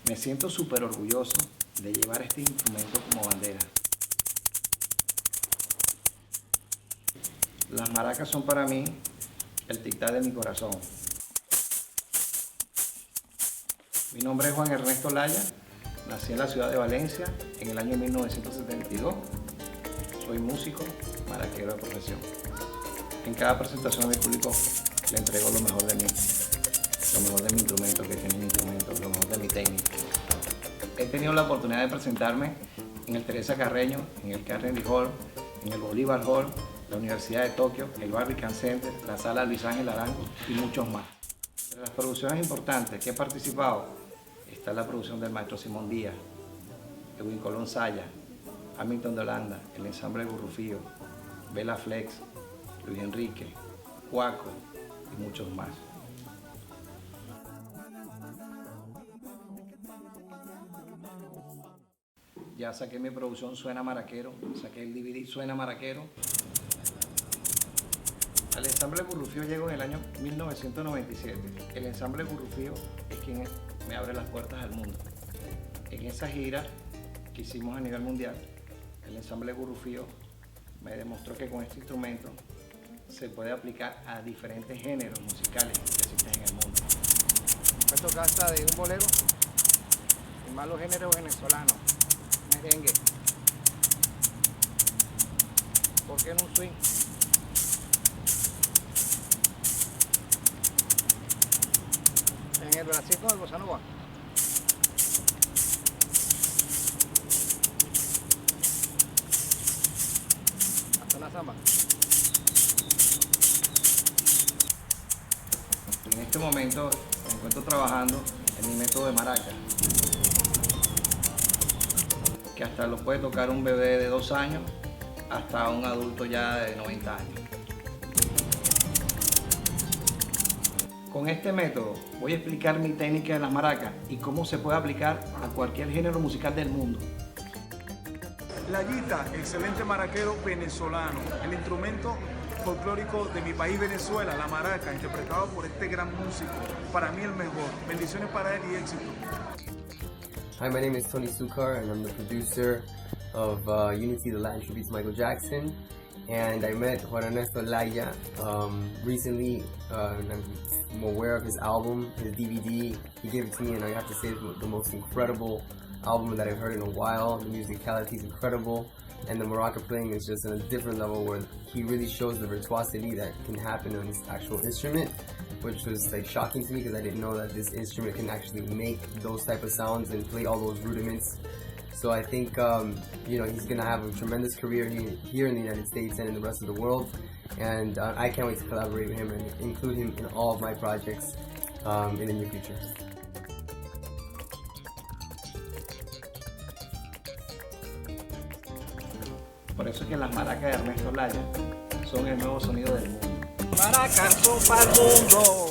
Me siento súper orgulloso de llevar este instrumento como bandera. Las maracas son para mí el tic-tac de mi corazón. Mi nombre es Juan Ernesto Laya, nací en la ciudad de Valencia en el año 1972. Soy músico, maraquero de profesión. En cada presentación a mi público le entrego lo mejor de mí, lo mejor de mi instrumento, que tiene mi instrumento, lo mejor de mi técnica. He tenido la oportunidad de presentarme en el Teresa Carreño, en el Carnegie Hall, en el Bolívar Hall, la Universidad de Tokio, el Barbican Center, la Sala Luis Ángel Arango y muchos más. Entre las producciones importantes que he participado está la producción del maestro Simón Díaz, Edwin Colón Saya, Hamilton de Holanda, el ensamble Gurrufío, Bela Flex, Luis Enrique, Cuaco y muchos más. Ya saqué mi producción Suena Maraquero, saqué el DVD Suena Maraquero. Al ensamble Gurrufío llego en el año 1997. El ensamble Gurrufío es quien me abre las puertas al mundo. En esa gira que hicimos a nivel mundial, el ensamble Gurrufío me demostró que con este instrumento se puede aplicar a diferentes géneros musicales que existen en el mundo. Esto casa de un bolero y más los géneros venezolanos, merengue. ¿Por qué no un swing? En el Brasil con el bossa nova. Hasta la samba. En este momento me encuentro trabajando en mi método de maraca, que hasta lo puede tocar un bebé de 2 años hasta un adulto ya de 90 años. Con este método voy a explicar mi técnica de las maracas y cómo se puede aplicar a cualquier género musical del mundo. La guita, excelente maraquero venezolano, el instrumento folclórico de mi país Venezuela, la maraca, interpretado por este gran músico, para mí el mejor. Bendiciones para él y éxito. Hi, my name is Tony Sukar and I'm the producer of Unity, the Latin tribute to Michael Jackson. And I met Juan Ernesto Laya recently, and I'm aware of his album, his DVD. He gave it to me and I have to say it's the most incredible album that I've heard in a while. The musicality is incredible and the maraca playing is just on a different level where he really shows the virtuosity that can happen on this actual instrument, which was like shocking to me because I didn't know that this instrument can actually make those type of sounds and play all those rudiments. So I think he's gonna have a tremendous career here in the United States and in the rest of the world, and I can't wait to collaborate with him and include him in all of my projects in the near future. Por eso es que las maracas de Ernesto Laya son el nuevo sonido del mundo. Maracas son para el mundo.